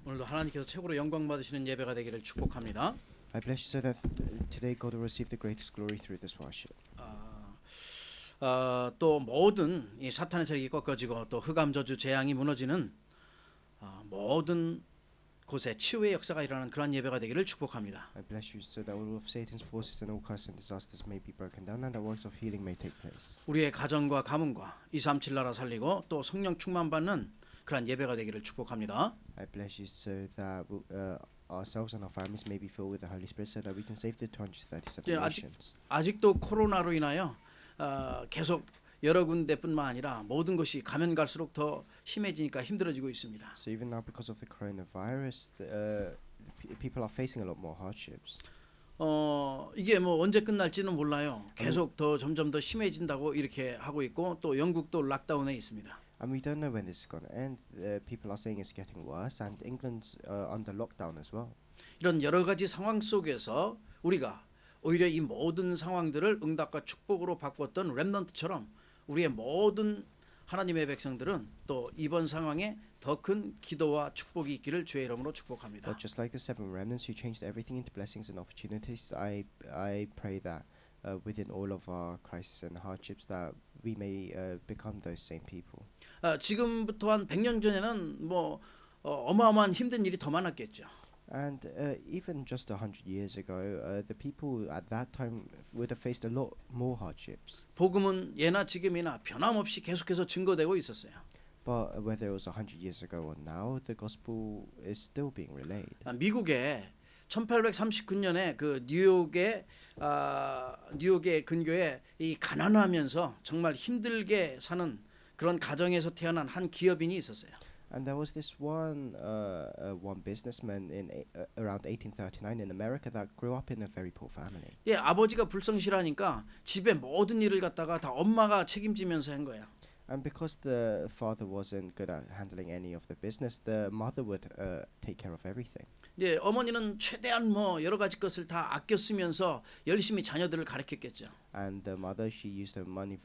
오늘도 하나님께서 최고로 영광 받으시는 예배가 되기를 축복합니다. I bless you so that today God will receive the greatest glory through this worship. 또 모든 이 사탄의 세력이 꺾어지고 또 흑암 저주 재앙이 무너지는 모든 곳에 치유의 역사가 일어나는 그러한 예배가 되기를 축복합니다. I bless you so that all of Satan's forces and all curses and disasters may be broken down and the works of healing may take place. 우리의 가정과 가문과 237 나라 살리고 또 성령 충만 받는 그러한 예배가 되기를 축복합니다. I bless you so that ourselves and our families may be filled with the Holy Spirit so that we can save the 237 예, nations. 아직도 코로나로 인하여 계속 여러 군데뿐만 아니라 모든 것이 가면 갈수록 더 심해지니까 힘들어지고 있습니다. So even now because of the coronavirus, people are facing a lot more hardships. 이게 뭐 언제 끝날지는 몰라요. 계속 더 점점 더 심해진다고 이렇게 하고 있고 또 영국도 락다운에 있습니다. And we don't know when this is going to end. People are saying it's getting worse and England's under lockdown as well. 이런 여러 가지 상황 속에서 우리가 오히려 이 모든 상황들을 응답과 축복으로 바꿨던 렘넌트처럼 우리의 모든 하나님의 백성들은 또 이번 상황에 더 큰 기도와 축복이 있기를 주의 이름으로 축복합니다. But just like the seven remnants who changed everything into blessings and opportunities, I pray that within all of our crises and hardships that we may become those same people. 지금부터 한 100년 전에는 뭐 어마어마한 힘든 일이 더 많았겠죠. And even just 100 years ago, the people at that time would have faced a lot more hardships. 복음은 예나 지금이나 변함없이 계속해서 증거되고 있었어요. But whether it was 100 years ago or now, the gospel is still being relayed. 미국에 1839년에 그 뉴욕의 근교에 이 가난하면서 정말 힘들게 사는 그런 가정에서 태어난 한 기업인이 있었어요. And there was this one businessman in around 1839 in America that grew up in a very poor family. 예, 아버지가 불성실하니까 집에 모든 일을 갖다가 다 엄마가 책임지면서 한 거야. And because the father wasn't good at handling any of the business, the mother would take care of everything. 예, 어머니는 최대한 뭐 여러 가지 것을 다 아껴 쓰면서 열심히 자녀들을 가르쳤겠죠. And the mother, she used her money.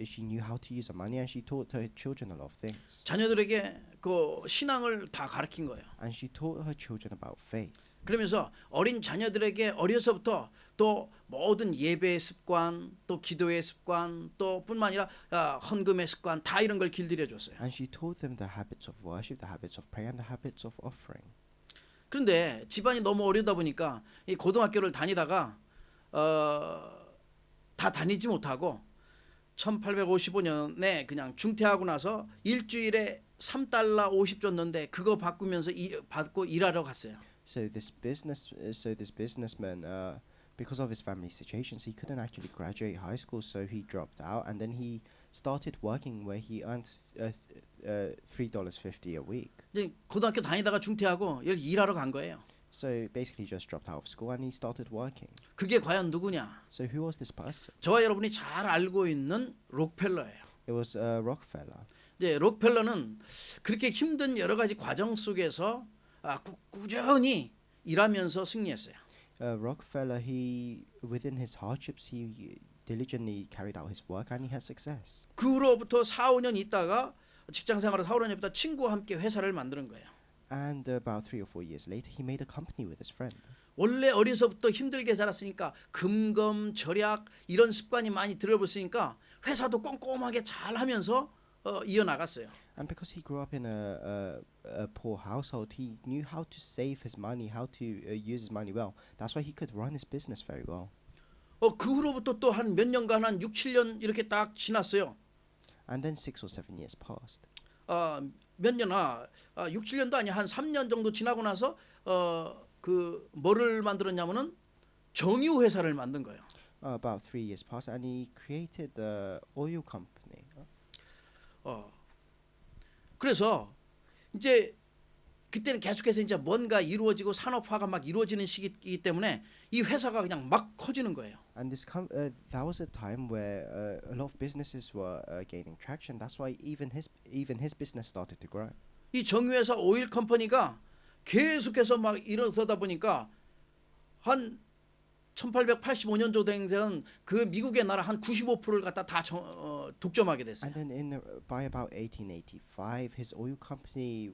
She knew how to use her money, and she taught her children a lot of things. 자녀들에게 그 신앙을 다 가르친 거예요. And she taught her children about faith. 그러면서 어린 자녀들에게 어려서부터 또 모든 예배의 습관, 또 기도의 습관, 또 뿐만 아니라 헌금의 습관 다 이런 걸 길들여 줬어요. And she taught them the habits of worship, the habits of prayer, and the habits of offering. 그런데 집안이 너무 어려다 보니까 이 고등학교를 다니다가 다 다니지 못하고 1855년에 그냥 중퇴하고 나서 일주일에 3달러 50 줬는데 그거 바꾸면서 받고 일하러 갔어요. So this businessman, because of his family situations, he couldn't actually graduate high school, so he dropped out, and then he started working where he earned $3.50 a week. 이제 고등학교 다니다가 중퇴하고 여기 일하러 간 거예요. So basically, he just dropped out of school and he started working. 그게 과연 누구냐? So who was this person? 저와 여러분이 잘 알고 있는 록펠러예요. It was Rockefeller. 이제 록펠러는 그렇게 힘든 여러 가지 과정 속에서 꾸준히 일하면서 승리했어요. Rockefeller, he within his hardships, he diligently carried out his work and he had success. 그로부터 4, 5년 있다가 직장 생활을 4, 5년 있다 친구와 함께 회사를 만드는 거예요. And about 3 or 4 years later, he made a company with his friend. 원래 어려서부터 힘들게 자랐으니까 금검 절약 이런 습관이 많이 들어버렸으니까 회사도 꼼꼼하게 잘 하면서 이어나갔어요. And because he grew up in a poor household, he knew how to save his money, how to use his money well. That's why he could run his business very well. 그 후로부터 또 한 몇 년간 한 6, 7년 이렇게 딱 지났어요. And then 6 or 7 years passed. 몇 년, 6, 7년도 아니야. 한 3년 정도 지나고 나서 그 뭐를 만들었냐면은 정유 회사를 만든 거예요. About 3 years passed, and he created the oil company. 그래서 이제 그때는 계속해서 이제 뭔가 이루어지고 산업화가 막 이루어지는 시기이기 때문에 이 회사가 그냥 막 커지는 거예요. And that was a time where a lot of businesses were gaining traction. That's why even his business started to grow. 이 정유회사 오일 컴퍼니가 계속해서 막 일어서다 보니까 한 1885년도 되면 그 미국의 나라 한 95%를 갖다 다 독점하게 됐어요. And then by about 1885, his oil company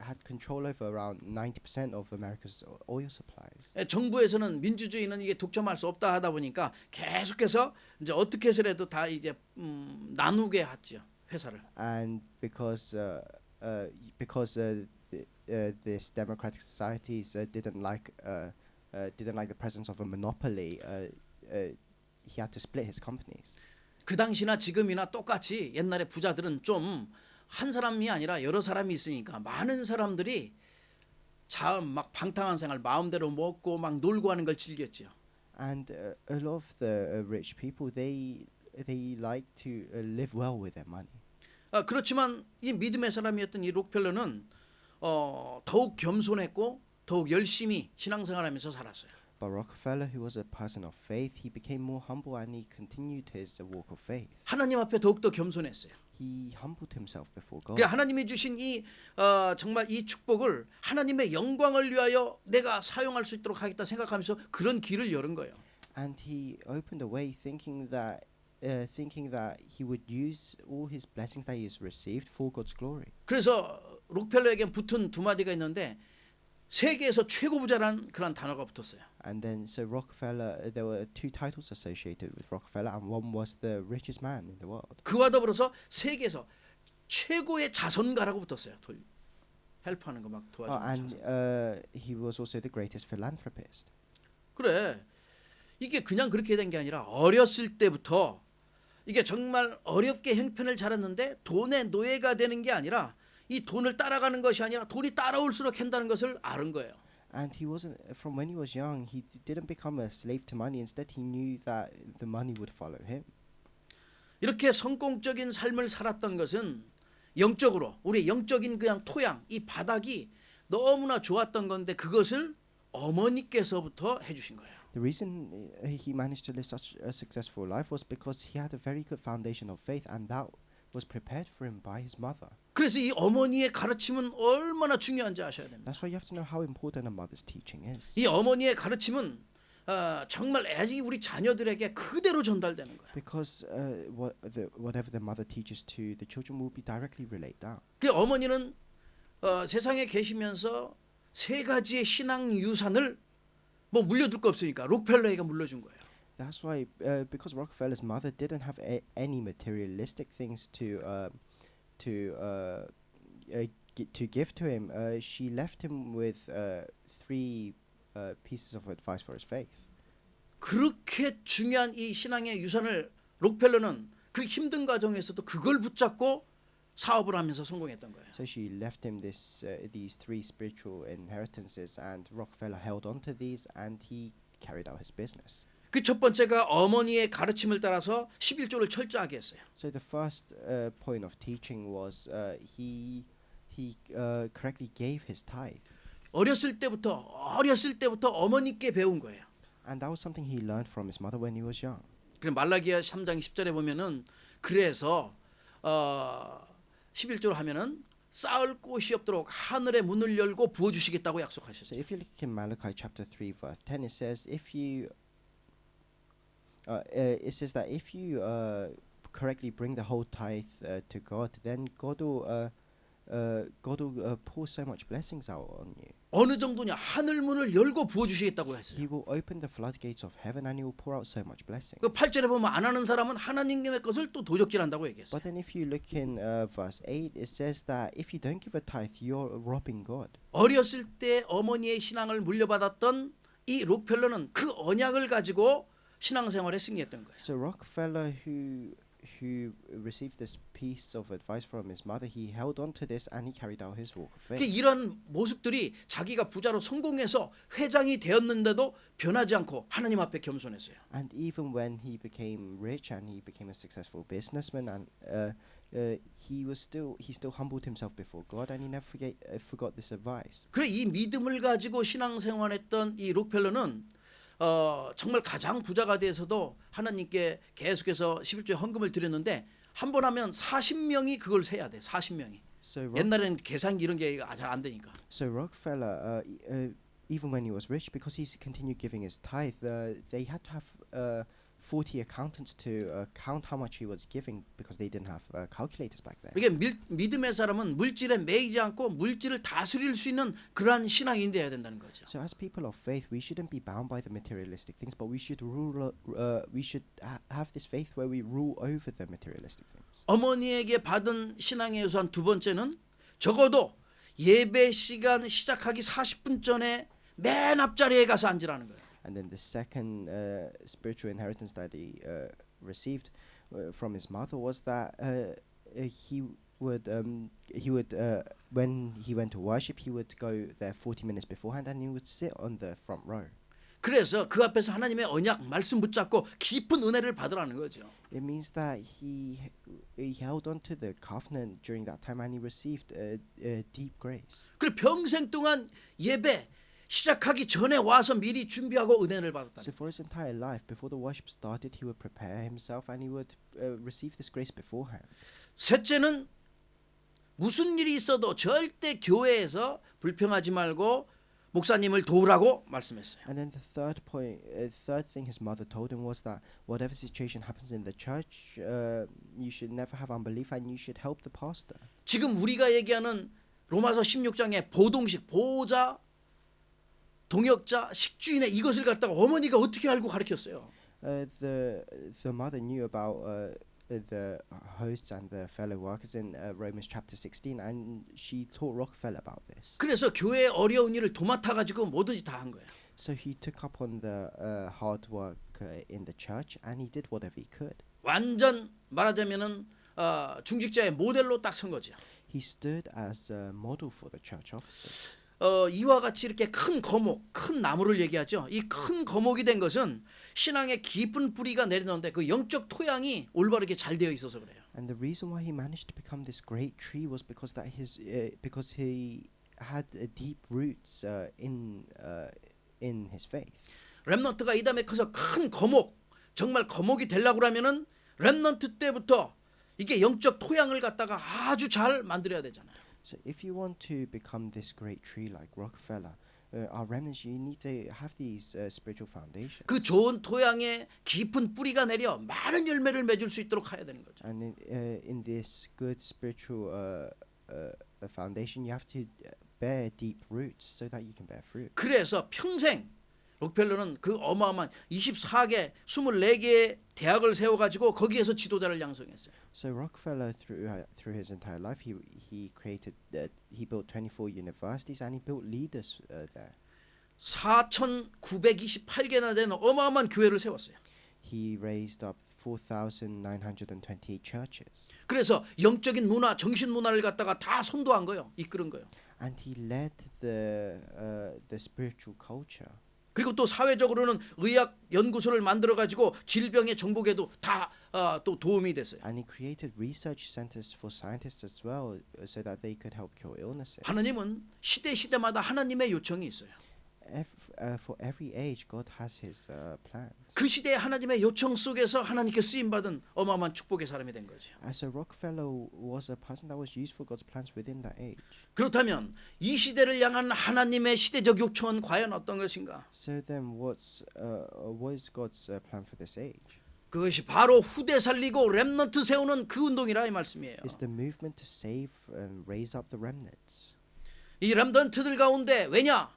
had control over around 90% of America's oil supplies. 정부에서는 민주주의는 이게 독점할 수 없다 하다 보니까 계속해서 이제 어떻게 해서라도 다 이제 나누게 했죠 회사를. And because this democratic societies didn't like the presence of a monopoly, he had to split his companies. 그 당시나 지금이나 똑같이 옛날에 부자들은 좀 한 사람이 아니라 여러 사람이 있으니까 많은 사람들이 막 방탕한 생활 마음대로 먹고 막 놀고 하는 걸 즐겼죠. And a lot of the rich people, they like to live well with their money. 그렇지만 이 믿음의 사람이었던 이 록펠러는 더욱 겸손했고 더욱 열심히 신앙생활하면서 살았어요. But Rockefeller, who was a person of faith, he became more humble and he continued his walk of faith. 하나님 앞에 더욱더 겸손했어요. He humbled himself before God. 그러니까 하나님이 주신 이 정말 이 축복을 하나님의 영광을 위하여 내가 사용할 수 있도록 하겠다 생각하면서 그런 길을 열은 거예요. And he opened a way, thinking that he would use all his blessings that he has received for God's glory. 그래서 록펠러에게 붙은 두 마디가 있는데 세계에서 최고 부자라는 그런 단어가 붙었어요. And then so Rockefeller, there were two titles associated with Rockefeller, and one was the richest man in the world. 그와 더불어서 세계에서 최고의 자선가라고 붙었어요. 헬프하는 거 막 도와주는 And 자선. he was also the greatest philanthropist. 그래. 이게 그냥 그렇게 된 게 아니라 어렸을 때부터 이게 정말 어렵게 형편을 자랐는데 돈의 노예가 되는 게 아니라 이 돈을 따라가는 것이 아니라 돈이 따라올수록 한다는 것을 아는 거예요. And he wasn't, from when he was young, he didn't become a slave to money. Instead, he knew that the money would follow him. 이렇게 성공적인 삶을 살았던 것은 영적으로 우리 영적인 그냥 토양, 이 바닥이 너무나 좋았던 건데 그것을 어머니께서부터 해주신 거예요. The reason he managed to live such a successful life was because he had a very good foundation of faith, and that was prepared for him by his mother. 그래서 이 어머니의 가르침은 얼마나 중요한지 아셔야 됩니다. That's why you have to know how important a mother's teaching is. 이 어머니의 가르침은 정말 애기 우리 자녀들에게 그대로 전달되는 거예요. Because whatever the mother teaches to the children will be directly relayed down. 그 어머니는 세상에 계시면서 세 가지의 신앙 유산을 뭐 물려둘 거 없으니까 록펠러에게 물려준 거예요. That's why, because Rockefeller's mother didn't have any materialistic things to give to him, she left him with three pieces of advice for his faith. 그렇게 중요한 이 신앙의 유산을 록펠러는 그 힘든 과정에서도 그걸 붙잡고 사업을 하면서 성공했던 거예요. So she left him these three spiritual inheritances, and Rockefeller held on to these, and he carried out his business. 그 첫 번째가 어머니의 가르침을 따라서 11조를 철저하게 했어요. So the first point of teaching was he correctly gave his tithe. 어렸을 때부터 어머니께 배운 거예요. And that was something he learned from his mother when he was young. 그래 말라기야 3장 10절에 보면은 그래서 11조를 하면은 쌓을 곳이 없도록 하늘의 문을 열고 부어 주시겠다고 So 약속하셨어요. if you look in Malachi chapter 3 verse 10, it says that if you correctly bring the whole tithe to God, then God will pour so much blessings out on you. 어느 정도냐? 하늘 문을 열고 부어 주시겠다고 했어요. He will open the floodgates of heaven and he will pour out so much blessing. 그 8절에 보면 안 하는 사람은 하나님의 것을 또 도적질한다고 얘기했어요. But then if you look in verse 8, it says that if you don't give a tithe, you're robbing God. 어렸을 때 어머니의 신앙을 물려받았던 이 록펠러는 그 언약을 가지고 신앙생활에 승리했던 거예요. So Rockefeller, who received this piece of advice from his mother, he held on to this and he carried out his walk of faith. 이런 모습들이 자기가 부자로 성공해서 회장이 되었는데도 변하지 않고 하나님 앞에 겸손했어요. And even when he became rich and he became a successful businessman, and he still humbled himself before God, and he never forgot this advice. 그래 이 믿음을 가지고 신앙생활했던 이 록펠러는 정말 가장 부자가 돼서도 하나님께 계속해서 11조에 헌금을 드렸는데 한 번 하면 40명이 그걸 세야 돼. 40명이. So 옛날에는 계산기 이런 게 잘 안 되니까. So Rockefeller, even when he was rich, because he continued giving his tithe, they had to have 40 accountants to count how much he was giving because they didn't have calculators back then. 이게 믿음의 사람은 물질에 매이지 않고 물질을 다스릴 수 있는 그러한 신앙이 돼야 된다는 거죠. So as people of faith, we shouldn't be bound by the materialistic things, but we should have this faith where we rule over the materialistic things. 어머니에게 받은 신앙의 유산 두 번째는 적어도 예배 시간 시작하기 40분 전에 맨 앞자리에 가서 앉으라는 거예요. And then the second spiritual inheritance that he received from his mother was that he would when he went to worship, he would go there 40 minutes beforehand, and he would sit on the front row. 그래서 그 앞에서 하나님의 언약 말씀 붙잡고 깊은 은혜를 받으라는 거죠. It means that he held on to the covenant during that time, and he received a deep grace. 그리고 평생 동안 예배 시작하기 전에 와서 미리 준비하고 은혜를 받았다. So for his entire life, before the worship started, he would prepare himself, and he would receive this grace beforehand. 셋째는 무슨 일이 있어도 절대 교회에서 불평하지 말고 목사님을 도우라고 말씀했어요. And then the third thing his mother told him was that whatever situation happens in the church, you should never have unbelief, and you should help the pastor. 지금 우리가 얘기하는 로마서 16장의 보동식, 보호자, 동역자, 식주인의 이것을 갖다가 어머니가 어떻게 알고 가르쳤어요? The mother knew about the hosts and the fellow workers in Romans chapter 16, and she taught Rockefeller about this. 그래서 교회의 어려운 일을 도맡아 가지고 뭐든지 다 한 거예요. So he took up on the hard work in the church, and he did whatever he could. 완전 말하자면은 중직자의 모델로 딱 선 거죠. He stood as a model for the church officers. 이와 같이 이렇게 큰 거목, 큰 나무를 얘기하죠. 이 큰 거목이 된 것은 신앙의 깊은 뿌리가 내려놓는데 그 영적 토양이 올바르게 잘 되어 있어서 그래요. And the reason why he managed to become this great tree was because he had deep roots in his faith. 렘넌트가 이 다음에 커서 큰 거목, 정말 거목이 되려고 하면은 렘넌트 때부터 이게 영적 토양을 갖다가 아주 잘 만들어야 되잖아요. So if you want to become this great tree like Rockefeller, our remnants, you need to have these spiritual foundations. 그 좋은 토양에 깊은 뿌리가 내려 많은 열매를 맺을 수 있도록 해야 되는 거죠. And in this good spiritual foundation, you have to bear deep roots so that you can bear fruit. 그래서 평생 록펠러는 그 어마어마한 24개, 24개의 대학을 세워가지고 거기에서 지도자를 양성했어요. So Rockefeller, through his entire life, he built 24 universities, and he built leaders there. 4,928개나 되는 어마어마한 교회를 세웠어요. He raised up 4,928 churches. 그래서 영적인 문화, 정신 문화를 갖다가 다 선도한 거예요. 이끌은 거예요. And he led the spiritual culture. 그리고 또 사회적으로는 의학 연구소를 만들어 가지고 질병의 정복에도 다 또 도움이 됐어요. And he created research centers for scientists as well, so that they could help cure illnesses. 하나님은 시대마다 하나님의 요청이 있어요. For every age, God has His plans. 그 시대의 하나님의 요청 속에서 하나님께 쓰임 받은 어마어마한 축복의 사람이 된 거죠. So Rockefeller was a person that was used for God's plans within that age. 그렇다면 이 시대를 향한 하나님의 시대적 요청은 과연 어떤 것인가? So then, what is God's plan for this age? 그것이 바로 후대 살리고 렘넌트 세우는 그 운동이라 이 말씀이에요. It's the movement to save and raise up the remnants. 이 렘넌트들 가운데 왜냐?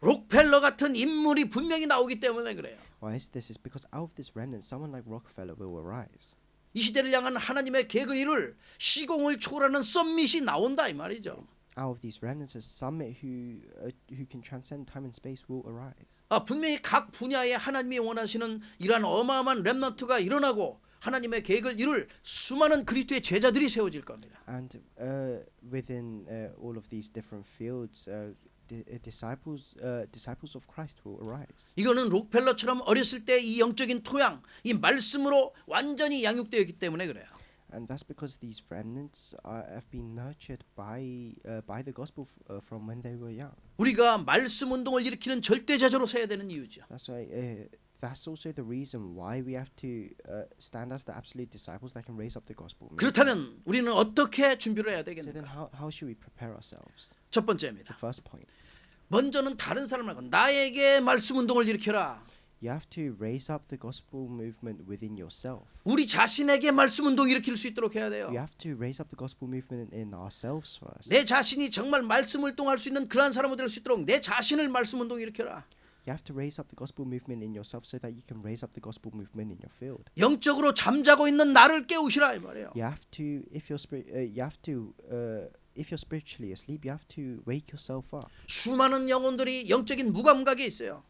록펠러 같은 인물이 분명히 나오기 때문에 그래요. Why is this? It's because out of this remnant, someone like Rockefeller will arise. 이 시대를 향한 하나님의 계획을 이룰 시공을 초월하는 썸밋이 나온다 이 말이죠. Out of these remnants, a summit who can transcend time and space will arise. 분명히 각 분야에 하나님이 원하시는 이러한 어마어마한 렘넌트가 일어나고 하나님의 계획을 이룰 수많은 그리스도의 제자들이 세워질 겁니다. And within all of these different fields, disciples of Christ will arise. 이거는 록펠러처럼 어렸을 때 이 영적인 토양, 이 말씀으로 완전히 양육되어 있기 때문에 그래요. And that's because these remnants have been nurtured by the gospel from when they were young. 우리가 말씀 운동을 일으키는 절대 제자로 서야 되는 이유죠. That's why. That's also the reason why we have to stand as the absolute disciples that can raise up the gospel. 그렇다면 우리는 어떻게 준비를 해야 So then, 되겠는가? how should we prepare ourselves? 첫 The 번째입니다. first point. 먼저는 다른 사람을 하고 나에게 말씀 운동을 일으켜라. You have to raise up the gospel movement within yourself. 우리 자신에게 말씀 운동 일으킬 수 있도록 해야 돼요. You have to raise up the gospel movement in ourselves first. 내 자신이 정말 말씀 운동할 수 있는 그러한 사람이 될 수 있도록 내 자신을 말씀 운동 일으켜라. You have to raise up the gospel movement in yourself so that you can raise up the gospel movement in your field. 영적으로 잠자고 있는 나를 깨우시라 이 말이에요. You have to, if you're spiritually asleep, you have to wake yourself up. 수많은 영혼들이 영적인 무감각에 있어요.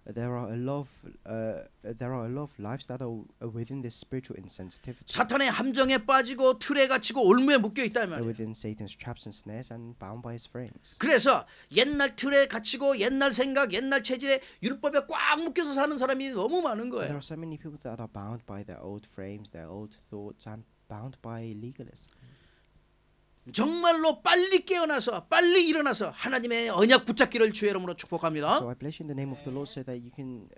There are a lot of lives that are within this spiritual insensitivity. 사탄의 함정에 빠지고 틀에 갇히고 올무에 묶여 있다 이 말이에요. Within Satan's traps and snares and bound by his frames. 그래서 옛날 틀에 갇히고 옛날 생각, 옛날 체질에 율법에 꽉 묶여서 사는 사람이 너무 많은 There 거예요. are so many people that are bound by their old frames, their old thoughts, and bound by legalism. 정말로 빨리 깨어나서 빨리 일어나서 하나님의 언약 붙잡기를 주의 이름으로 축복합니다. So I bless you in the name of the Lord, so that you can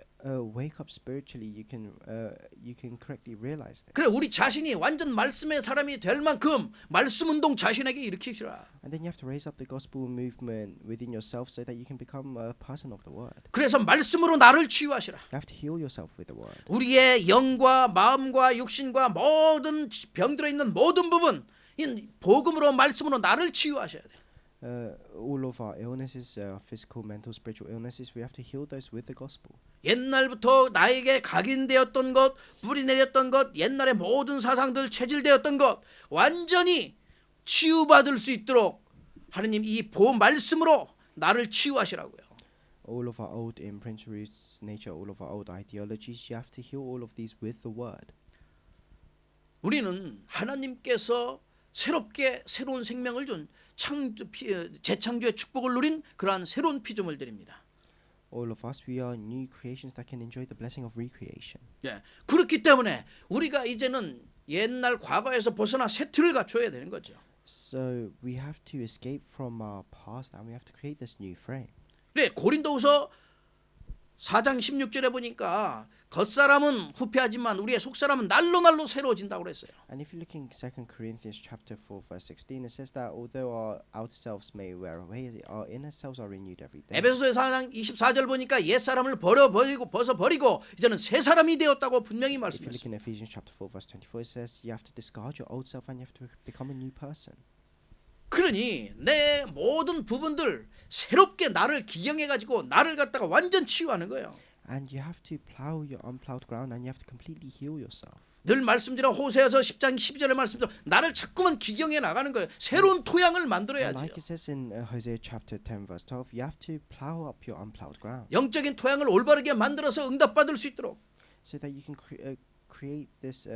wake up spiritually. You can correctly realize that. 그래 우리 자신이 완전 말씀의 사람이 될 만큼 말씀 운동 자신에게 일으키시라. And then you have to raise up the gospel movement within yourself, so that you can become a person of the word. 그래서 말씀으로 나를 치유하시라. You have to heal yourself with the word. 우리의 영과 마음과 육신과 모든 병들어 있는 모든 부분 이 복음으로 말씀으로 나를 치유하셔야 돼. All of our illnesses, physical, mental, spiritual illnesses, we have to heal those with the gospel. 옛날부터 나에게 각인되었던 것, 뿌리 내렸던 것, 옛날의 모든 사상들 체질되었던 것 완전히 치유받을 수 있도록 하느님 이 말씀으로 나를 치유하시라고요. All of our old imprints, roots, nature, all of our old ideologies, you have to heal all of these with the word. 우리는 하나님께서 새롭게 새로운 생명을 준 재창조의 축복을 누린 그러한 새로운 피조물들입니다. All of us, we are new creations that can enjoy the blessing of recreation. 예, 그렇기 때문에 우리가 이제는 옛날 과거에서 벗어나 새 틀을 갖춰야 되는 거죠. So we have to escape from our past, and we have to create this new frame. 그래 고린도후서 4장 16절에 보니까 겉사람은 후패하지만 우리의 속사람은 날로 새로워진다고 그랬어요. And if you look in 2 Corinthians chapter 4 verse 16, it says that although our outer selves may wear away, our inner selves are renewed every day. 에베소서 4장 24절 보니까 옛사람을 벗어버리고 이제는 새 사람이 되었다고 분명히 If you look 말씀했어요. in Ephesians chapter 4 verse 24, it says you have to discard your old self and you have to become a new person. 그러니 내 모든 부분들 새롭게 나를 기경해가지고 나를 갖다가 완전 치유하는 거예요. And you have to plow your unplowed ground, and you have to completely heal yourself. 늘 말씀드린 호세아서 10장 12절의 말씀대로 나를 자꾸만 기경해 나가는 거예요. 새로운 토양을 만들어야지요. Like it says in Hosea chapter 10 verse 12, you have to plow up your unplowed ground, 영적인 토양을 올바르게 만들어서 응답받을 수 있도록 so that you can create this.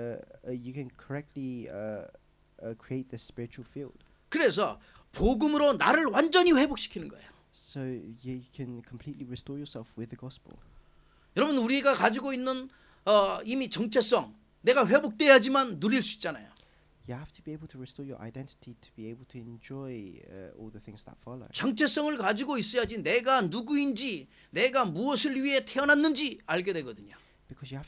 You can correctly create this spiritual field. 그래서 복음으로 나를 완전히 회복시키는 거예요. So you can completely restore yourself with the gospel. 여러분 우리가 가지고 있는 이미 정체성 내가 회복돼야지만 누릴 수 있잖아요. You have to be able to restore your identity to be able to enjoy all the things that follow. 정체성을 가지고 있어야지 내가 누구인지 내가 무엇을 위해 태어났는지 알게 되거든요. Because you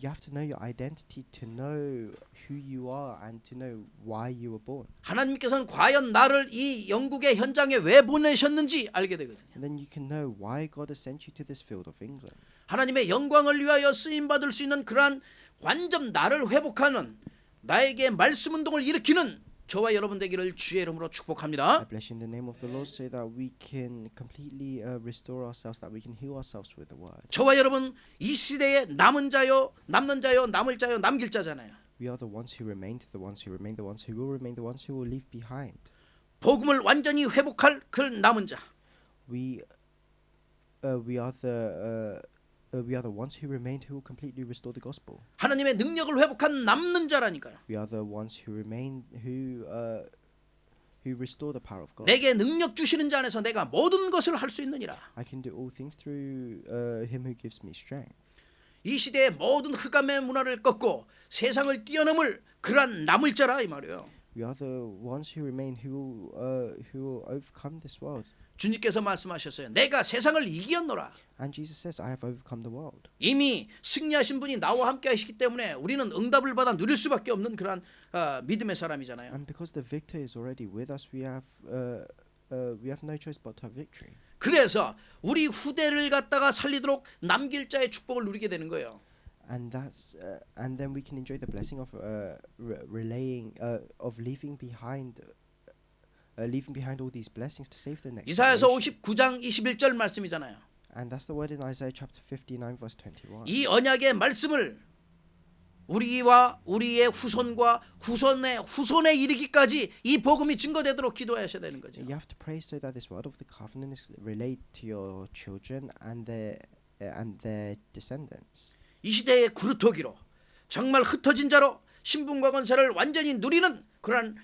have to know your identity to know who you are and to know why you were born. 하나님께서는 과연 나를 이 영국의 현장에 왜 보내셨는지 알게 되거든요. And then you can know why God has sent you to this field of England. 하나님의 영광을 위하여 쓰임 받을 수 있는 그러한 완전 나를 회복하는 나에게 말씀 운동을 일으키는 저와 여러분 되기를 주의 이름으로 I 축복합니다. bless you in the name of the Lord, so that we can completely restore ourselves, that we can heal ourselves with the word. 저와 여러분 이 시대에 남은 자요, 남는 자요, 남을 자요, 남길 자잖아요. We are the ones who remained, the ones who remain, the ones who will remain, the ones who will leave behind. 복음을 완전히 회복할 그 남은 자. We are the ones who remained, who will completely restore the gospel. 하나님의 능력을 회복한 남는 자라니까요. We are the ones who remain, who restore the power of God. 내게 능력 주시는 자 안에서 내가 모든 것을 할 수 있느니라. I can do all things through Him who gives me strength. 이 시대의 모든 흑암의 문화를 꺾고 세상을 뛰어넘을 그러한 남을 자라 이 말이에요. We are the ones who remain, who will overcome this world. 주님께서 말씀하셨어요. 내가 세상을 이기었노라. And Jesus says, I have overcome the world. 이미 승리하신 분이 나와 함께 하시기 때문에 우리는 응답을 받아 누릴 수밖에 없는 그러한 믿음의 사람이잖아요. And because the victor is already with us, we have we have no choice but to have victory. 그래서 우리 후대를 갖다가 살리도록 남길 자의 축복을 누리게 되는 거예요. And that's and then we can enjoy the blessing of relaying of leaving behind all these blessings to save the next 이사야서 generation. 59장 21절 말씀이잖아요. And that's the word in Isaiah chapter 59 verse 21. 이 언약의 말씀을 우리와 우리의 후손과 후손에 이르기까지 이 복음이 증거되도록 기도하셔야 되는 거죠. You have to pray so that this word of the covenant is relayed to your children and their descendants. 이 시대의 구루토기로 정말 흩어진 자로 신분과 권세를 완전히 누리는 그러한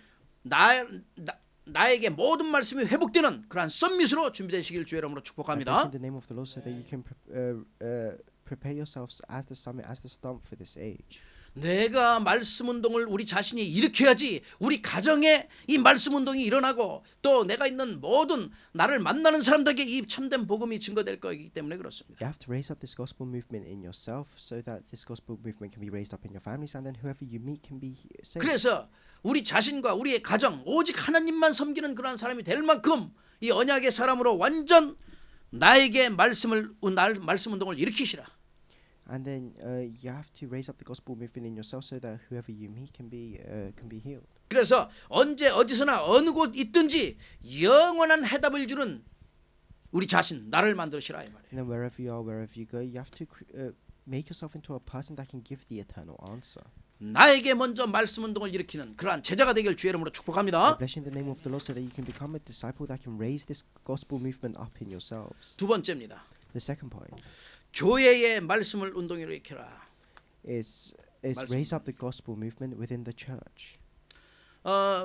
나에게 모든 말씀이 회복되는 그러한 썸밋으로 준비되시길 주의 이름으로 I bless 축복합니다. in the name of the Lord so that you can prepare yourselves as the summit, as the stump for this age. 내가 말씀 운동을 우리 자신이 일으켜야지 우리 가정에 이 말씀 운동이 일어나고 또 내가 있는 모든 나를 만나는 사람들에게 이 참된 복음이 증거될 거이기 때문에 그렇습니다. You have to raise up this gospel movement in yourself so that this gospel movement can be raised up in your families and then whoever you meet can be saved. 그래서 우리 자신과 우리의 가정 오직 하나님만 섬기는 그러한 사람이 될 만큼 이 언약의 사람으로 완전 나에게 말씀 운동을 일으키시라. And then you have to raise up the gospel movement in yourself so that whoever you meet can be healed. 그래서 언제 어디서나 어느 곳 있든지 영원한 해답을 주는 우리 자신 나를 만드시라 이 말이에요. And then wherever you are, wherever you go, you have to make yourself into a person that can give the eternal answer. 나에게 먼저 말씀 운동을 일으키는 그러한 제자가 되길 주의 이름으로 I 축복합니다. bless you in the name of the Lord so that you can become a disciple that can raise this gospel movement up in yourselves. 두 번째입니다. The second point 교회의 말씀을 운동으로 일으켜라. is 말씀. raise up the gospel movement within the church.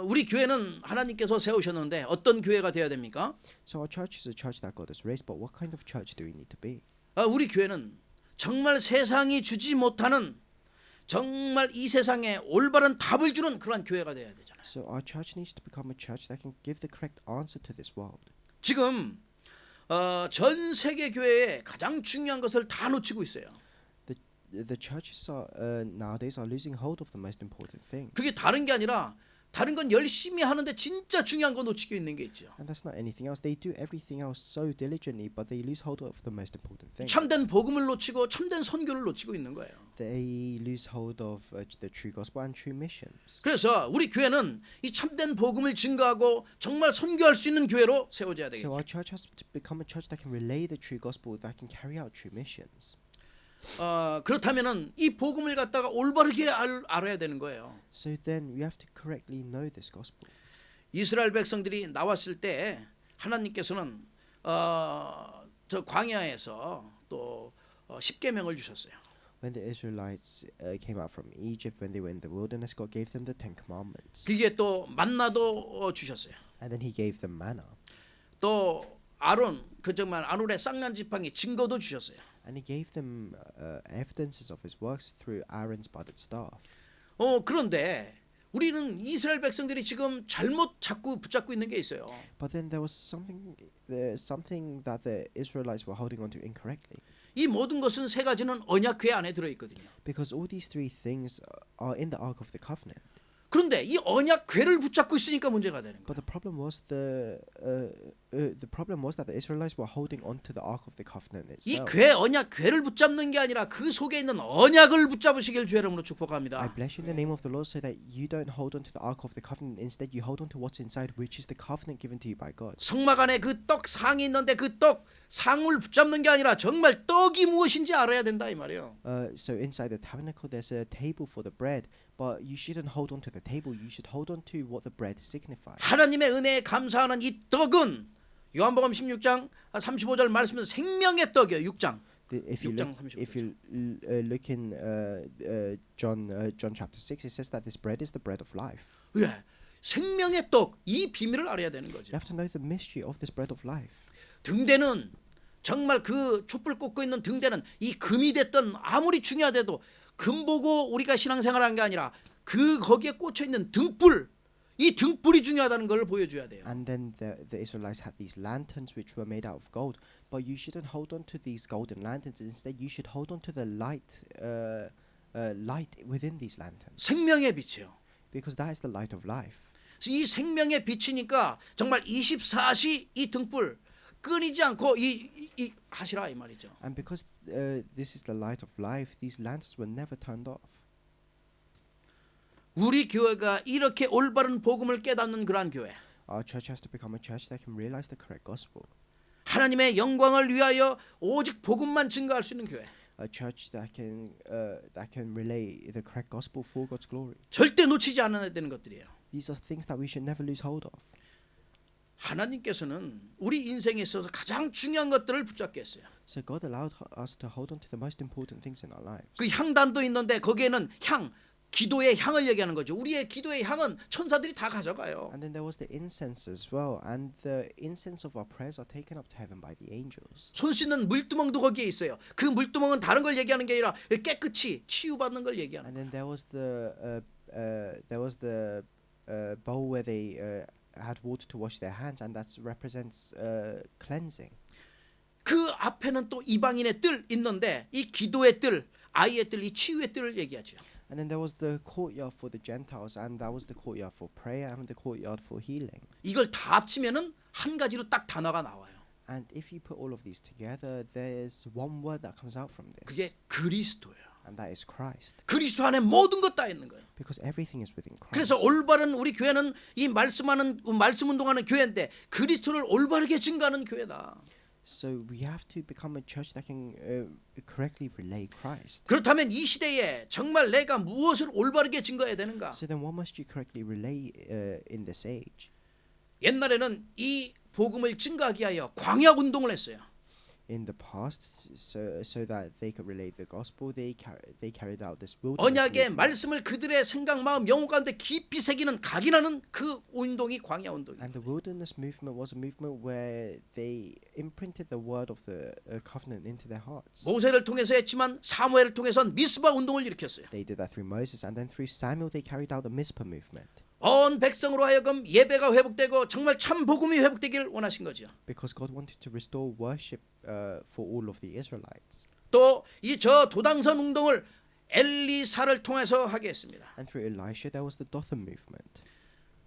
우리 교회는 하나님께서 세우셨는데 어떤 교회가 되어야 됩니까? So our church is a church that God has raised, but what kind of church do we need to be? 우리 교회는 정말 세상이 주지 못하는 정말 이 세상에 올바른 답을 주는 그런 교회가 되어야 되잖아요. So our church needs to become a church that can give the correct answer to this world. 지금 전 세계 교회에 가장 중요한 것을 다 놓치고 있어요. The churches nowadays are losing hold of the most important thing. 그게 다른 게 아니라 다른 건 열심히 하는데 진짜 중요한 거 놓치고 있는 게 있죠. And that's not anything else. They do everything else so diligently, but they lose hold of the most important thing. 참된 복음을 놓치고 참된 선교를 놓치고 있는 거예요. They lose hold of the true gospel and true missions. 그래서 우리 교회는 이 참된 복음을 증거하고 정말 선교할 수 있는 교회로 세워져야 So 되겠죠. our church has to become a church that can relay the true gospel, that can carry out true missions. 그렇다면은 이 복음을 갖다가 올바르게 알아야 되는 거예요. So then we have to correctly know this gospel. 이스라엘 백성들이 나왔을 때 하나님께서는 저 광야에서 또 십계명을 주셨어요. When the Israelites came out from Egypt, when they were in the wilderness, God gave them the Ten Commandments. 그게 또 만나도 주셨어요. And then He gave them manna. 또 아론 그 정말 아론의 쌍난 지팡이 증거도 주셨어요. And He gave them evidences of His works through Aaron's budded staff. 그런데 우리는 이스라엘 백성들이 지금 잘못 자꾸 붙잡고 있는 게 있어요. But then there was something that the Israelites were holding on to incorrectly. 이 모든 것은 세 가지는 언약궤 안에 들어 있거든요. Because all these three things are in the Ark of the Covenant. 그런데 이 언약궤를 붙잡고 있으니까 문제가 되는 But 거예요. the problem was that the Israelites were holding on to the Ark of the Covenant 이 itself. 궤 언약궤를 붙잡는 게 아니라 그 속에 있는 언약을 붙잡으시길 주의 이름으로 I 축복합니다. bless you in the name of the Lord so that you don't hold on to the Ark of the Covenant. Instead, you hold on to what's inside, which is the covenant given to you by God. 성막 안에 그 떡 상이 있는데 그 떡 상을 붙잡는 게 아니라 정말 떡이 무엇인지 알아야 된다 이 말이에요. So inside the tabernacle, there's a table for the bread, but you shouldn't hold on to the table. You should hold on to what the bread signifies. 하나님의 은혜에 감사하는 이 떡은 요한복음 16장 35절 말씀에서 생명의 떡이에요. 6장. If you 6장 look in John chapter 6, it says that this bread is the bread of life. 예, 생명의 떡, 이 비밀을 알아야 되는 거죠. You have to know the mystery of this bread of life. 등대는 정말 그 촛불 꽂고 있는 등대는 이 금이 됐던 아무리 중요하대도 금 보고 우리가 신앙생활하는 게 아니라 그 거기에 꽂혀 있는 등불, 이 등불이 중요하다는 걸 보여줘야 돼요. And then the Israelites had these lanterns which were made out of gold, but you shouldn't hold on to these golden lanterns. Instead, you should hold on to the light within these lanterns, 생명의 빛이요. because that is the light of life. 이 생명의 빛이니까 정말 24시 이 등불 끊이지 않고 이 하시라 이 말이죠. And because this is the light of life, these lanterns were never turned off. 우리 교회가 이렇게 올바른 복음을 깨닫는 그러한 교회, Our church has to become a church that can realize the correct gospel. 하나님의 영광을 위하여 오직 복음만 증거할 수 있는 교회, A church that can relay the correct gospel for God's glory. 절대 놓치지 않아야 되는 것들이에요. These are things that we should never lose hold of. 하나님께서는 우리 인생에 있어서 가장 중요한 것들을 붙잡게 했어요. So God allowed us to hold on to the most important things in our lives. 그 향단도 있는데 거기에는 향, 기도의 향을 얘기하는 거죠. 우리의 기도의 향은 천사들이 다 가져가요. And then there was the incense as well, and the incense of our prayers are taken up to heaven by the angels. 손 씻는 물두멍도 거기에 있어요. 그 물두멍은 다른 걸 얘기하는 게 아니라 깨끗이 치유받는 걸 얘기하는 And 거예요. then there was the bowl where they had water to wash their hands, and that represents cleansing. 그 앞에는 또 이방인의 뜰 있는데 이 기도의 뜰, 아이의 뜰, 이 치유의 뜰을 얘기하죠. And then there was the courtyard for the Gentiles, and that was the courtyard for prayer and the courtyard for healing. 이걸 다 합치면은 한 가지로 딱 단어가 나와요. And if you put all of these together, there's one word that comes out from this, 그게 그리스도예요. and that is Christ. 그리스도 안에 모든 것 다 있는 거예요. Because everything is within Christ. 그래서 올바른 우리 교회는 이 말씀 운동하는 교회인데 그리스도를 올바르게 증거하는 교회다. So we have to become a church that can correctly relay Christ. 그렇다면 이 시대에 정말 내가 무엇을 올바르게 증거해야 되는가? So then what must you correctly relay in this age? 옛날에는 이 복음을 증거하기 위하여 광야 운동을 했어요. In the past, so that they could relay the gospel, they carried out this wilderness 언약의 movement. 말씀을 그들의 생각, 마음, 영혼 가운데 깊이 새기는 각인하는 그 운동이 광야 운동이에요. And the wilderness movement was a movement where they imprinted the word of the covenant into their hearts. 모세를 통해서 했지만 사무엘을 통해서는 미스바 운동을 일으켰어요. They did that through Moses, and then through Samuel, they carried out the Mizpah movement. 온 백성으로 하여금 예배가 회복되고 정말 참 복음이 회복되길 원하신 거죠. Because God wanted to restore worship for all of the Israelites. 또 이 저 도당선 운동을 엘리사를 통해서 하게 했습니다. And through Elisha, there was the Dothan movement.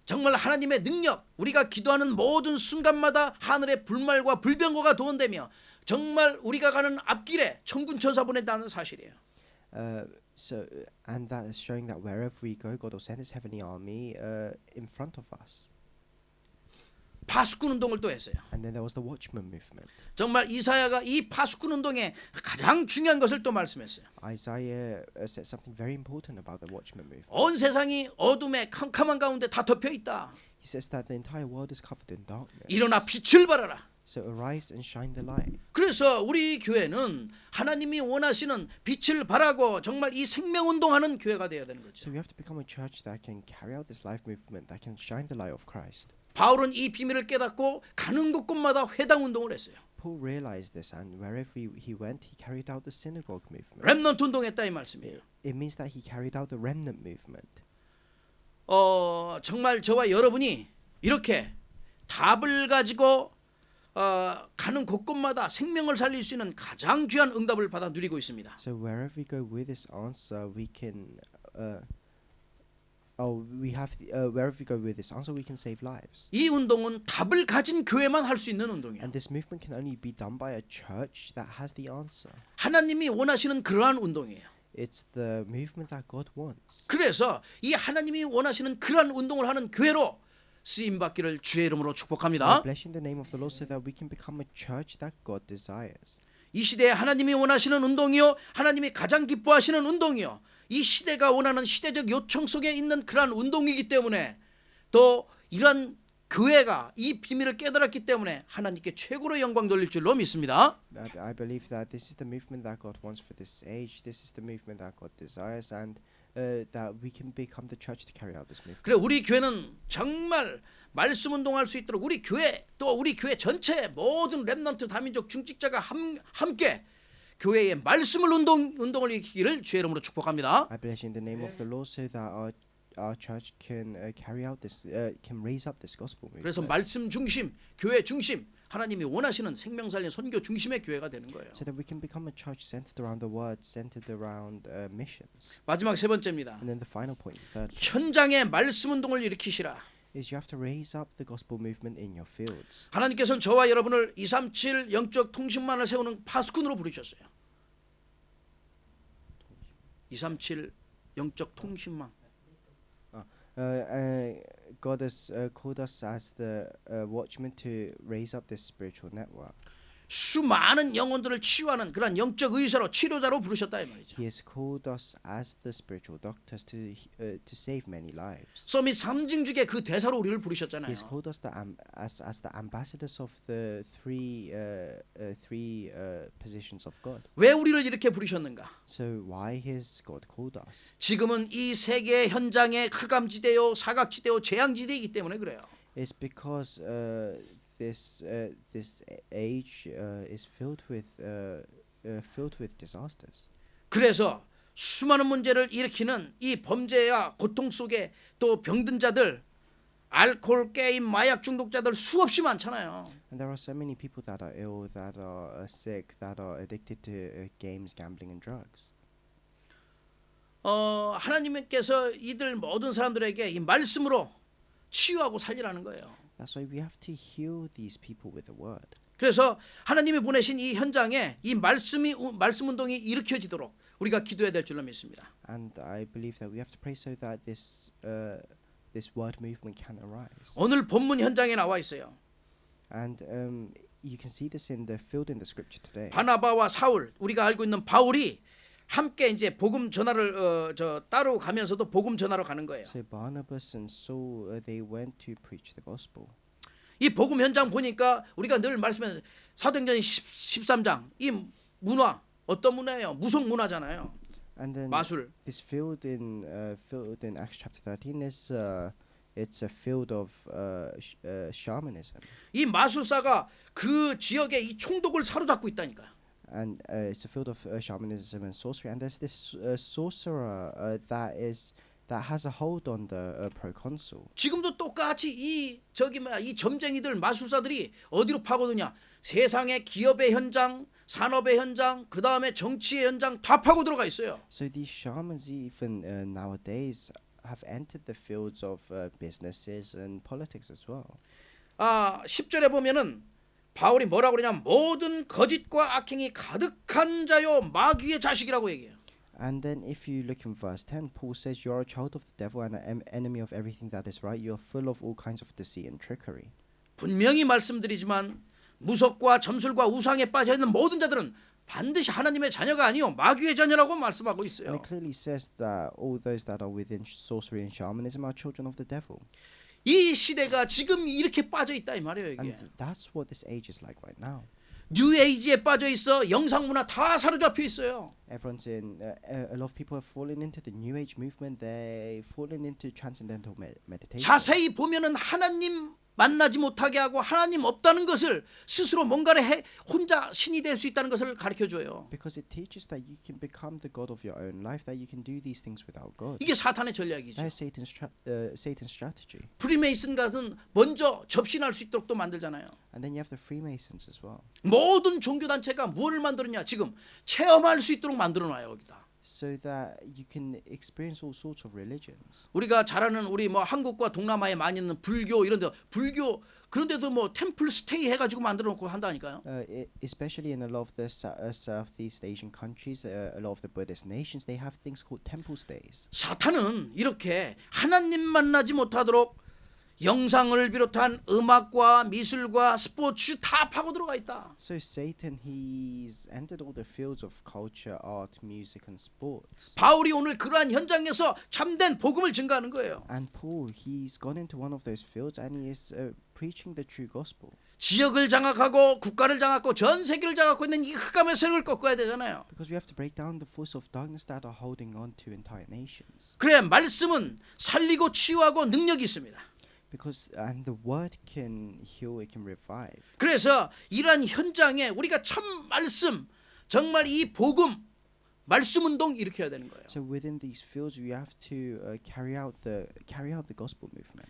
정말 하나님의 능력, 우리가 기도하는 모든 순간마다 하늘의 불말과 불병거가 도원되며 정말 우리가 가는 앞길에 천군 천사 보낸다는 사실이에요. And that is showing that wherever we go, God will send His heavenly army in front of us. 파수꾼 운동을 또 했어요. And then there was the Watchman movement. 정말 이사야가 이 파수꾼 운동의 가장 중요한 것을 또 말씀했어요. Isaiah said something very important about the Watchman movement. 온 세상이 어둠의 캄캄한 가운데 다 덮여 있다. He says that the entire world is covered in darkness. 일어나 빛을 발하라. So arise and shine the light. 그래서 우리 교회는 하나님이 원하시는 빛을 발하고 정말 이 생명 운동하는 교회가 되어야 되는 거죠. So we have to become a church that can carry out this life movement, that can shine the light of Christ. 바울은 이 비밀을 깨닫고 가는 곳곳마다 회당 운동을 했어요. Paul realized this, and wherever he went, he carried out the synagogue movement. 렘넌트 운동했다 이 말씀이에요. It means that he carried out the remnant movement. 정말 저와 여러분이 이렇게 답을 가지고 가는 곳곳마다 생명을 살릴 수 있는 가장 귀한 응답을 받아 누리고 있습니다. So wherever we go with this answer, we can. Wherever we go with this answer, we can save lives. 이 운동은 답을 가진 교회만 할 수 있는 운동이에요. And this movement can only be done by a church that has the answer. 하나님이 원하시는 그러한 운동이에요. It's the movement that God wants. 그래서 이 하나님이 원하시는 그러한 운동을 하는 교회로 쓰임 받기를 주의 이름으로 I 축복합니다. bless you in the name of the Lord, so that we can become a church that God desires. 이 시대에 하나님이 원하시는 운동이요, 하나님이 가장 기뻐하시는 운동이요, 이 시대가 원하는 시대적 요청 속에 있는 그러한 운동이기 때문에 또 이러한 교회가 이 비밀을 깨달았기 때문에 하나님께 최고로 영광 돌릴 줄로 믿습니다. I believe that this is the movement that God wants for this age. This is the movement that God desires, and that we can become the church to carry out this movement. 그래 우리 교회는 정말 말씀 운동할 수 있도록 우리 교회 또 우리 교회 전체 모든 렘넌트 다민족 중직자가 함께 교회의 말씀을 운동을 일으키기를 주의 이름으로 축복합니다. I bless you in the name of the Lord, so that our church can carry out this, can raise up this gospel movement. 그래서 말씀 중심, 교회 중심, 하나님이 원하시는 생명 살린 선교 중심의 교회가 되는 거예요. So that we can become a church centered around the word, centered around missions. 마지막 세 번째입니다. And then the final point, third, 현장에 말씀 운동을 일으키시라. is you have to raise up the gospel movement in your fields. 하나님께서는 저와 여러분을 237 영적 통신만을 세우는 파수꾼으로 부르셨어요. 237 영적 통신망. God has called us as the watchmen to raise up this spiritual network. 수많은 영혼들을 치유하는 그런 영적 의사로 치료자로 부르셨다 이 말이죠. He has called us as the spiritual doctors to save many lives. 서밋 상징주의 그 대사로 우리를 He 부르셨잖아요. has called us as the ambassadors of the three positions of God. 왜 우리를 이렇게 부르셨는가? So why has God called us? 지금은 이 세계 현장에 흑암지대요, 사각지대요, 재앙지대이기 때문에 그래요. It's because this age is filled with disasters. 그래서 수많은 문제를 일으키는 이 범죄와 고통 속에 또 병든 자들, 알코올, 게임, 마약 중독자들 수없이 많잖아요. And there are so many people that are ill, that are sick, that are addicted to games, gambling, and drugs. 하나님께서 이들 모든 사람들에게 이 말씀으로 치유하고 살리라는 거예요. That's why we have to heal these people with the word. 그래서 하나님이 보내신 이 현장에 이 말씀 운동이 일으켜지도록 우리가 기도해야 될 줄로 믿습니다. And I believe that we have to pray so that this word movement can arise. 오늘 본문 현장에 나와 있어요. And you can see this in the field in the scripture today. 바나바와 사울, 우리가 알고 있는 바울이 함께 이제 복음 전하를 따로 가면서도 복음 전하러 가는 거예요. So Barnabas and Saul, they went to preach the gospel. 이 복음 현장 보니까 우리가 늘 말씀하는 사도행전 13장 이 문화 어떤 문화예요? 무속 문화잖아요. And then 마술. this field in Acts chapter 13 is it's a field of shamanism. 이 마술사가 그 지역의 이 총독을 사로잡고 있다니까요. And it's a field of shamanism and sorcery. And there's this sorcerer that has a hold on the proconsul. 지금도 똑같이 이 점쟁이들 마술사들이 어디로 파고드냐? 세상의 기업의 현장, 산업의 현장, 그 다음에 정치의 현장 다 파고 들어가 있어요. So these shamans even nowadays have entered the fields of businesses and politics as well. 10절에 보면은 바울이 뭐라고 그러냐? 모든 거짓과 악행이 가득한 자요 마귀의 자식이라고 얘기해요. And then if you look in verse 10, Paul says you're a child of the devil and an enemy of everything that is right. You're full of all kinds of deceit and trickery. 분명히 말씀드리지만 무속과 점술과 우상에 빠져 있는 모든 자들은 반드시 하나님의 자녀가 아니요 마귀의 자녀라고 말씀하고 And 있어요. it clearly says that all those that are within sorcery and shamanism are children of the devil. 이 시대가 지금 이렇게 빠져 있다 이 말이에요. 이게 And that's what this age is like right now. 뉴에이지에 빠져 있어. 영상문화 다 사로잡혀 있어요. Everyone's in. A lot of people have fallen into the New Age movement. They've fallen into transcendental meditation. 자세히 보면은 하나님 만나지 못하게 하고 하나님 없다는 것을 스스로 뭔가를 해 혼자 신이 될 수 있다는 것을 가르쳐 줘요. Because it teaches that you can become the God of your own life, that you can do these things without God. 이게 사탄의 전략이죠. That is Satan's strategy. 프리메이슨 같은 먼저 접신할 수 있도록 또 만들잖아요. And then you have the Freemasons as well. 모든 종교 단체가 무엇을 만들었냐? 지금 체험할 수 있도록 만들어 놔요, 여기다. So that you can experience all sorts of religions. 우리가 잘 아는 우리 뭐 한국과 동남아에 많이 있는 불교 이런 데 불교 그런데도 뭐 템플 스테이 해 가지고 만들어 놓고 한다니까요. Especially in a lot of the Southeast Asian countries, a lot of the Buddhist nations, they have things called temple stays. 사탄은 이렇게 하나님 만나지 못하도록 영상을 비롯한 음악과 미술과 스포츠 다 파고 들어가 있다. So Satan, he's entered all the fields of culture, art, music, and sports. 바울이 오늘 그러한 현장에서 참된 복음을 증거하는 거예요. And Paul, he's gone into one of those fields and he is preaching the true gospel. 지역을 장악하고 국가를 장악하고 전 세계를 장악하고 있는 이 흑암의 세력을 꺾어야 되잖아요. Because we have to break down the force of darkness that are holding on to entire nations. 그래 말씀은 살리고 치유하고 능력이 있습니다. Because and the word can heal, it can revive. 그래서 이러한 현장에 우리가 참 말씀 정말 이 복음 말씀 운동 일으켜야 되는 거예요. So within these fields, we have to carry out the gospel movement.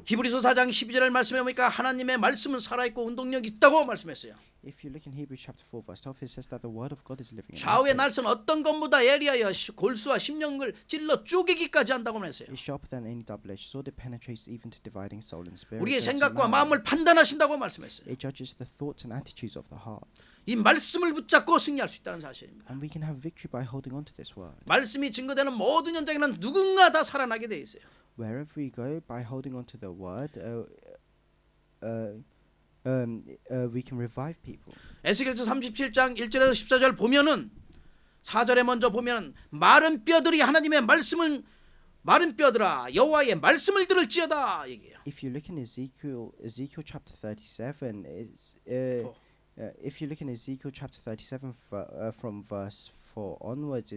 히브리서 4장 12절을 말씀해 보니까 하나님의 말씀은 살아있고 운동력이 있다고 말씀했어요. If you look in Hebrews chapter 4 verse 12, it says that the word of God is living and 좌우의 active. 날선 어떤 것보다 예리하여 골수와 심령을 찔러 쪼개기까지 한다고 했어요. It's sharper than any double-edged sword. It penetrates even to dividing soul and spirit. 우리의 joints and 생각과 marrow. 마음을 판단하신다고 말씀했어요. It judges the thoughts and attitudes of the heart. 이 말씀을 붙잡고 승리할 수 있다는 사실입니다. And we can have victory by holding on to this word. 말씀이 증거되는 모든 현장에는 누군가 다 살아나게 돼 있어요. Wherever we go, by holding on to the word, we can revive people. 에스겔서 37장 1절에서 14절 보면은 4절에 먼저 보면은 마른 뼈들이 하나님의 말씀을 마른 뼈들아 여호와의 말씀을 들을지어다 얘기해요. If you look in Ezekiel chapter 37, if you look in Ezekiel chapter 37 from verse 4 onwards,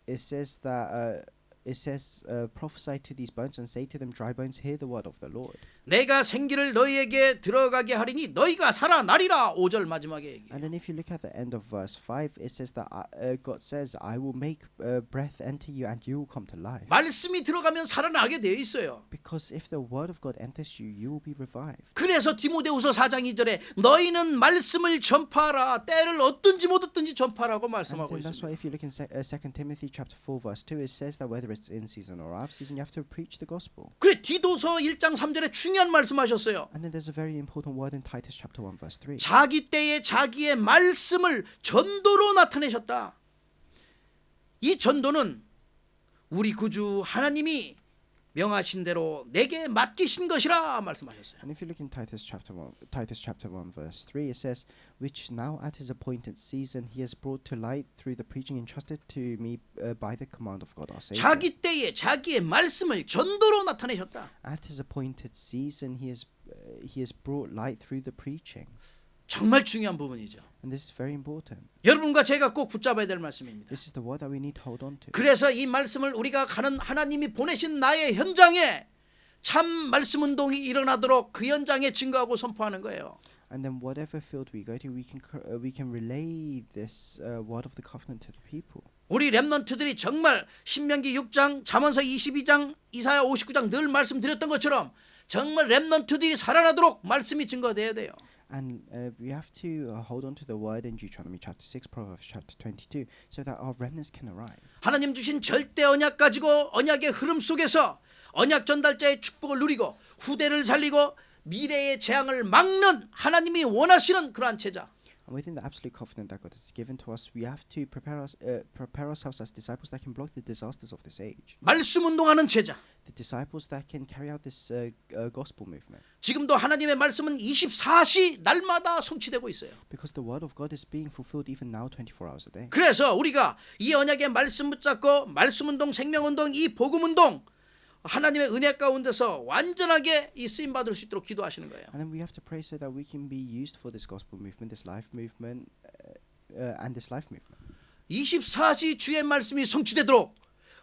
it says that prophesy to these bones and say to them, dry bones, hear the word of the Lord. 내가 생기를 너희에게 들어가게 하리니 너희가 살아나리라. 5절 마지막에 얘기해요. And then if you look at the end of verse 5, it says that God says, I will make breath enter you and you will come to life. 말씀이 들어가면 살아나게 되어 있어요. Because if the word of God enters you, you will be revived. 그래서 디모데후서 4장 2절에 너희는 말씀을 전파하라. 때를 얻든지 못 얻든지 전파하라고 And 말씀하고 then that's 있습니다. why if you look in 2 Timothy chapter 4 verse 2, it says that whether it's in season or out of season, you have to preach the gospel. 그래 디도서 1장 3절에 중요한 말씀하셨어요. And then there's a very important word in Titus chapter 1 verse 3. 자기 때에 자기의 말씀을 전도로 나타내셨다. 이 전도는 우리 구주 하나님이 명하신 대로 내게 맡기신 것이라 말씀하셨어요. And if you look in Titus chapter 1 verse 3, it says, which now at his appointed season he has brought to light through the preaching entrusted to me by the command of God our Savior. 자기 때에 자기의 말씀을 전도로 나타내셨다. At his appointed season he has brought light through the preaching. 정말 중요한 부분이죠. And this is very important. 여러분과 제가 꼭 붙잡아야 될 말씀입니다. This is the word that we need to hold on to. 그래서 이 말씀을 우리가 가는 하나님이 보내신 나의 현장에 참 말씀 운동이 일어나도록 그 현장에 증거하고 선포하는 거예요. And then whatever field we go to, we can relay this word of the covenant to the people. 우리 렘넌트들이 정말 신명기 6장, 잠언서 22장, 이사야 59장 늘 말씀드렸던 것처럼 정말 렘넌트들이 살아나도록 말씀이 증거돼야 돼요. And we have to hold on to the word in Deuteronomy chapter 6, Proverbs chapter 22, so that our remnants can arise. 하나님 주신 절대 언약 가지고 언약의 흐름 속에서 언약 전달자의 축복을 누리고 후대를 살리고 미래의 재앙을 막는 하나님이 원하시는 그러한 제자. And within the absolute covenant that God has given to us, we have to prepare ourselves as disciples that can block the disasters of this age. 말씀 운동하는 제자. The disciples that can carry out this gospel movement. 지금도 하나님의 말씀은 24시 날마다 성취되고 있어요. Because the word of God is being fulfilled even now 24 hours a day. 그래서 우리가 이 언약의 말씀 붙잡고 말씀 운동, 생명 운동, 이 복음 운동 하나님의 은혜 가운데서 완전하게 이 쓰임 받을 수 있도록 기도하시는 거예요. And then we have to pray so that we can be used for this gospel movement, this life movement, and this life movement. 24시 주의 말씀이 성취되도록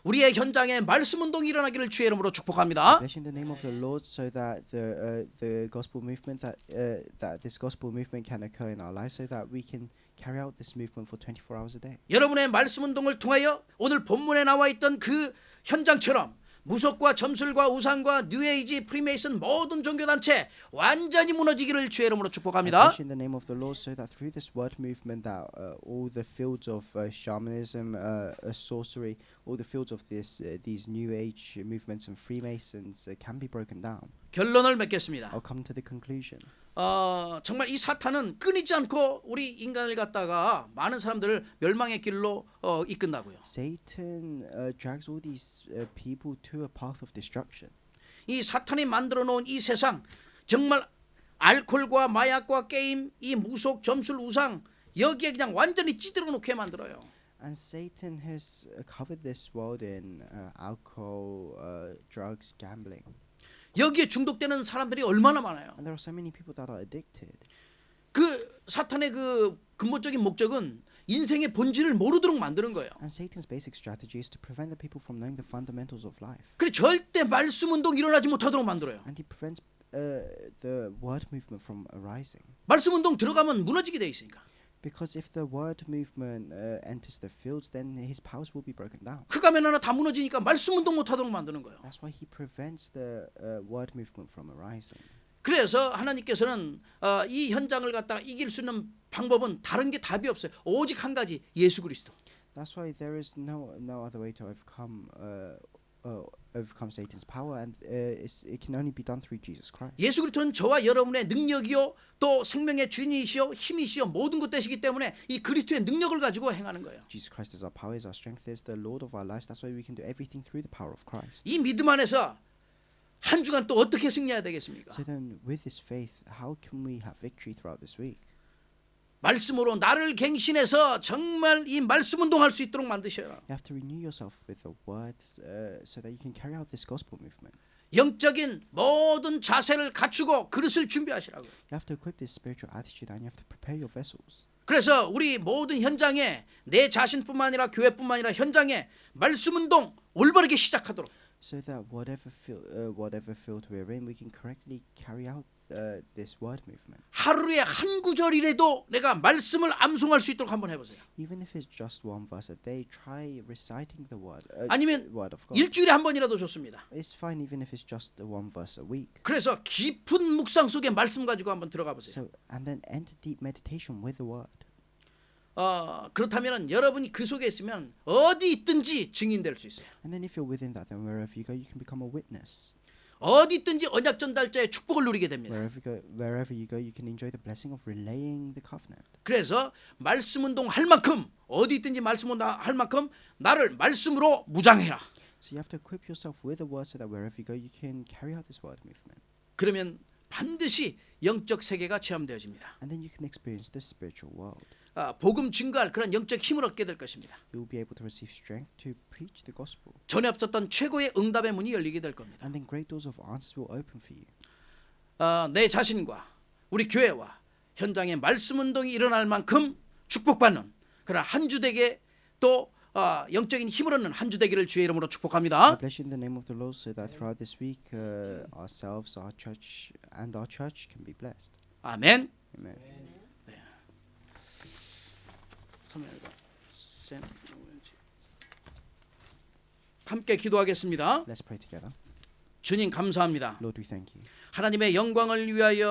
우리의 현장에 말씀 운동이 일어나기를 주의 이름으로 축복합니다. Bless in the name of the Lord, so that the gospel movement that this gospel movement can occur in our lives, so that we can carry out this movement for 24 hours a day. 여러분의 말씀 운동을 통하여 오늘 본문에 나와 있던 그 현장처럼 무속과 점술과 우상과 뉴에이지, 프리메이슨 모든 종교단체 완전히 무너지기를 주의 이름으로 축복합니다. Bless in the name of the Lord, so that through this word movement, that all the fields of shamanism, sorcery, all the fields of these new age movements and Freemasons can be broken down. 결론을 맺겠습니다. I'll come to the conclusion. 정말 이 사탄은 끊이지 않고 우리 인간을 갖다가 많은 사람들을 멸망의 길로 이끈다고요. Satan drags all these people to a path of destruction. 이 사탄이 만들어 놓은 이 세상 정말 알코올과 마약과 게임, 이 무속, 점술, 우상 여기에 그냥 완전히 찌들어 놓게 만들어요. And Satan has covered this world in alcohol, drugs, gambling. 여기에 중독되는 사람들이 얼마나 많아요. And there are so many people that are addicted. 그 사탄의 그 근본적인 목적은 인생의 본질을 모르도록 만드는 거예요. And Satan's basic strategy is to prevent the people from knowing the fundamentals of life. 그래 절대 말씀 운동 일어나지 못하도록 만들어요. And he prevents the word movement from arising. 말씀 운동 들어가면 무너지게 돼 있으니까. Because if the word movement enters the fields, then his powers will be broken down. 그 가면 하나 다 무너지니까 말씀 운동 못하도록 만드는 거예요. That's why he prevents the word movement from arising. 그래서 하나님께서는 이 현장을 갖다가 이길 수 있는 방법은 다른 게 답이 없어요. 오직 한 가지, 예수 그리스도. That's why there is no other way to overcome Satan's power, and it can only be done through Jesus Christ. 예수 그리스도는 저와 여러분의 능력이요 또 생명의 주인이시요 힘이시요 모든 것 되시기 때문에 이 그리스도의 능력을 가지고 행하는 거예요. Jesus Christ is our power, is our strength, is the Lord of our lives. That's why we can do everything through the power of Christ. 이 믿음 안에서 한 주간 또 어떻게 승리해야 되겠습니까? So then, with this faith, how can we have victory throughout this week? 말씀으로 나를 갱신해서 정말 이 말씀 운동할 수 있도록 만드셔요. You have to renew yourself with the word so that you can carry out this gospel movement. 영적인 모든 자세를 갖추고 그릇을 준비하시라고. You have to equip this spiritual attitude, and you have to prepare your vessels. 그래서 우리 모든 현장에 내 자신뿐만 아니라 교회뿐만 아니라 현장에 말씀 운동 올바르게 시작하도록. So that whatever field we're in, we can correctly carry out this word movement. 하루에 한 구절이라도 내가 말씀을 암송할 수 있도록 한번 해보세요. Even if it's just one verse a day, try reciting the word. 아니면 word of God. 일주일에 한 번이라도 좋습니다. It's fine even if it's just one verse a week. 그래서 깊은 묵상 속에 말씀 가지고 한번 들어가 보세요. So and then enter deep meditation with the word. 그렇다면 여러분이 그 속에 있으면 어디 있든지 증인될 수 있어요. And then if you're within that, then wherever you go, you can become a witness. 어디 있든지 언약 전달자의 축복을 누리게 됩니다. Wherever you go, you can enjoy the blessing of relaying the covenant. 그래서 말씀 운동 할 만큼 어디 있든지 말씀 운동 할 만큼 나를 말씀으로 무장해라. So you have to equip yourself with the word so that wherever you go, you can carry out this word movement. 그러면 반드시 영적 세계가 체험되어집니다. And then you can experience the spiritual world. 복음 증거할 그런 영적 힘을 얻게 될 것입니다. You will be able to receive strength to preach the gospel. 전에 없었던 최고의 응답의 문이 열리게 될 겁니다. And then great doors of answers will open for you. 내 자신과 우리 교회와 현장에 말씀 운동이 일어날 만큼 축복받는 그런 한 주 되게 또 영적인 힘을 얻는 한 주 되기를 주의 이름으로 I 축복합니다. bless you in the name of the Lord so that throughout this week ourselves, our church can be blessed. 아멘. Amen. 함께 기도하겠습니다. Let's pray together. 주님 감사합니다. Lord, we thank you. 하나님의 영광을 위하여